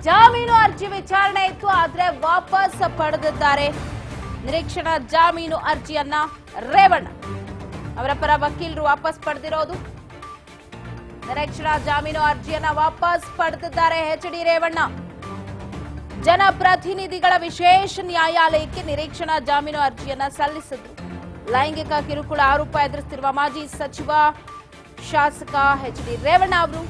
ಜಾಮೀನು ಅರ್ಜಿ ವಿಚಾರಣೆ ಇತ್ತು, ಆದ್ರೆ ವಾಪಸ್ ಪಡೆದಿದ್ದಾರೆ ನಿರೀಕ್ಷಣಾ ಜಾಮೀನು ಅರ್ಜಿಯನ್ನ ರೇವಣ್ಣ ಅವರ ಪರ ವಕೀಲರು ವಾಪಸ್ ಪಡೆದಿರೋದು. ನಿರೀಕ್ಷಣಾ ಜಾಮೀನು ಅರ್ಜಿಯನ್ನ ವಾಪಸ್ ಪಡೆದಿದ್ದಾರೆ ಎಚ್.ಡಿ. ರೇವಣ್ಣ. ಜನಪ್ರತಿನಿಧಿಗಳ ವಿಶೇಷ ನ್ಯಾಯಾಲಯಕ್ಕೆ ನಿರೀಕ್ಷಣಾ ಜಾಮೀನು ಅರ್ಜಿಯನ್ನ ಸಲ್ಲಿಸಿದ್ರು. ಲೈಂಗಿಕ ಕಿರುಕುಳ ಆರೋಪ ಎದುರಿಸುತ್ತಿರುವ ಮಾಜಿ ಸಚಿವ ಶಾಸಕ ಎಚ್.ಡಿ. ರೇವಣ್ಣ ಅವರು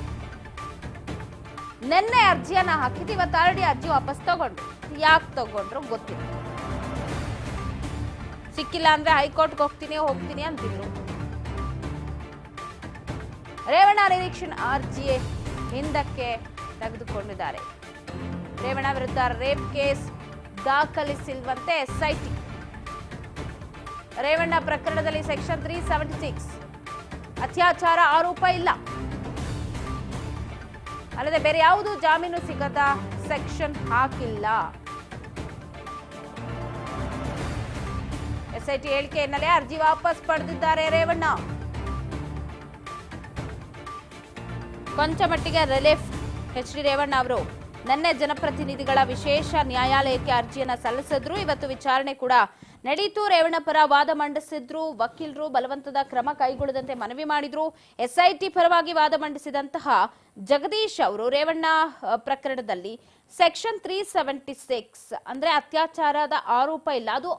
ನಿನ್ನೆ ಅರ್ಜಿಯನ್ನ ಹಾಕಿದ್ದು, ಇವತ್ತು ಆಲ್ರೆಡಿ ಅರ್ಜಿ ವಾಪಸ್ ತಗೊಂಡ್ರು. ಯಾಕೆ ತಗೊಂಡ್ರು ಗೊತ್ತಿಲ್ಲ. ಸಿಕ್ಕಿಲ್ಲ ಅಂದ್ರೆ ಹೈಕೋರ್ಟ್ಗೆ ಹೋಗ್ತೀನಿ ಅಂತಿದ್ರು. ರೇವಣ್ಣ ನಿರೀಕ್ಷಣಾ ಅರ್ಜಿ ಹಿಂದಕ್ಕೆ ತೆಗೆದುಕೊಂಡಿದ್ದಾರೆ. ರೇವಣ್ಣ ವಿರುದ್ಧ ರೇಪ್ ಕೇಸ್ ದಾಖಲಿಸಿಲ್ವಂತೆ ಎಸ್ಐಟಿ. ರೇವಣ್ಣ ಪ್ರಕರಣದಲ್ಲಿ ಸೆಕ್ಷನ್ 376 ಅತ್ಯಾಚಾರ ಆರೋಪ ಇಲ್ಲ, ಅಲ್ಲದೆ ಬೇರೆ ಯಾವುದೂ ಜಾಮೀನು ಸಿಗದ ಸೆಕ್ಷನ್ ಹಾಕಿಲ್ಲ. ಎಸ್ಐಟಿ ಹೇಳಿಕೆ ಹಿನ್ನೆಲೆ ಅರ್ಜಿ ವಾಪಸ್ ಪಡೆದಿದ್ದಾರೆ ರೇವಣ್ಣ. ಕೊಂಚ ಮಟ್ಟಿಗೆ ರಿಲೀಫ್. ಎಚ್.ಡಿ. ರೇವಣ್ಣ ಅವರು ನಿನ್ನೆ ಜನಪ್ರತಿನಿಧಿಗಳ ವಿಶೇಷ ನ್ಯಾಯಾಲಯಕ್ಕೆ ಅರ್ಜಿಯನ್ನ ಸಲ್ಲಿಸಿದ್ರು. ಇವತ್ತು ವಿಚಾರಣೆ ಕೂಡ ನಡೆಯಿತು. ರೇವಣ್ಣ ಪರ ವಾದ ಮಂಡಿಸಿದ್ರು. ವಕೀಲರು ಬಲವಂತದ ಕ್ರಮ ಕೈಗೊಳ್ಳದಂತೆ ಮನವಿ ಮಾಡಿದ್ರು. ಎಸ್ಐಟಿ ಪರವಾಗಿ ವಾದ ಮಂಡಿಸಿದಂತಹ ಜಗದೀಶ್ ಅವರು ರೇವಣ್ಣ ಪ್ರಕರಣದಲ್ಲಿ ಸೆಕ್ಷನ್ 376 ಅಂದ್ರೆ ಅತ್ಯಾಚಾರದ ಆರೋಪ ಇಲ್ಲ, ಅದು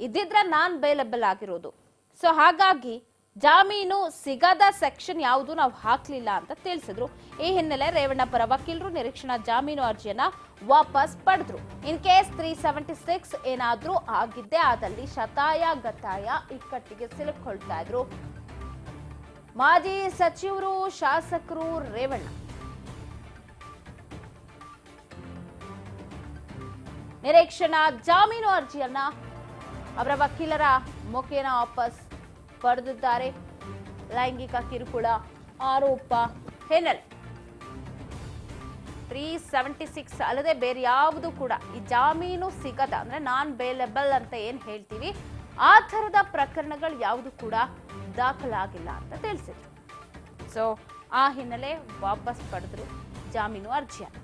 ಇದ್ದಿದ್ರೆ ನಾನ್ ಬೇಲೆಬಲ್ ಆಗಿರೋದು. ಸೊ ಹಾಗಾಗಿ ಜಾಮೀನು ಸಿಗದ ಸೆಕ್ಷನ್ ಯಾವುದು ನಾವು ಹಾಕ್ಲಿಲ್ಲ ಅಂತ ತಿಳಿಸಿದ್ರು. ಈ ಹಿನ್ನೆಲೆ ರೇವಣ್ಣ ಪರ ವಕೀಲರು ನಿರೀಕ್ಷಣಾ ಜಾಮೀನು ಅರ್ಜಿಯನ್ನ ವಾಪಸ್ ಪಡೆದ್ರು. ಇನ್ ಕೇಸ್ 376 ಏನಾದ್ರೂ ಆಗಿದ್ದೇ ಆದಲ್ಲಿ ಶತಾಯ ಗತಾಯ ಇಕ್ಕಟ್ಟಿಗೆ ಸಿಲುಕೊಳ್ತಾ ಇದ್ರು ಮಾಜಿ ಸಚಿವರು, ಶಾಸಕರು ರೇವಣ್ಣ. ನಿರೀಕ್ಷಣಾ ಜಾಮೀನು ಅರ್ಜಿಯನ್ನ ಅವರ ವಕೀಲರ ಮುಖೇನ ವಾಪಸ್ ಪಡೆದಿದ್ದಾರೆ. ಲೈಂಗಿಕ ಕಿರುಕುಳ ಆರೋಪ ಹಿನ್ನೆಲೆ 376 ಅಲ್ಲದೆ ಬೇರೆ ಯಾವುದು ಕೂಡ ಈ ಜಾಮೀನು ಸಿಗದ ಅಂದ್ರೆ ನಾನ್ ಬೇಲೆಬಲ್ ಅಂತ ಏನ್ ಹೇಳ್ತೀವಿ, ಆ ತರದ ಪ್ರಕರಣಗಳು ಯಾವುದು ಕೂಡ ದಾಖಲಾಗಿಲ್ಲ ಅಂತ ತಿಳಿಸಿದ್ರು. ಸೊ ಆ ಹಿನ್ನೆಲೆ ವಾಪಸ್ ಪಡೆದ್ರು ಜಾಮೀನು ಅರ್ಜಿಯನ್ನು.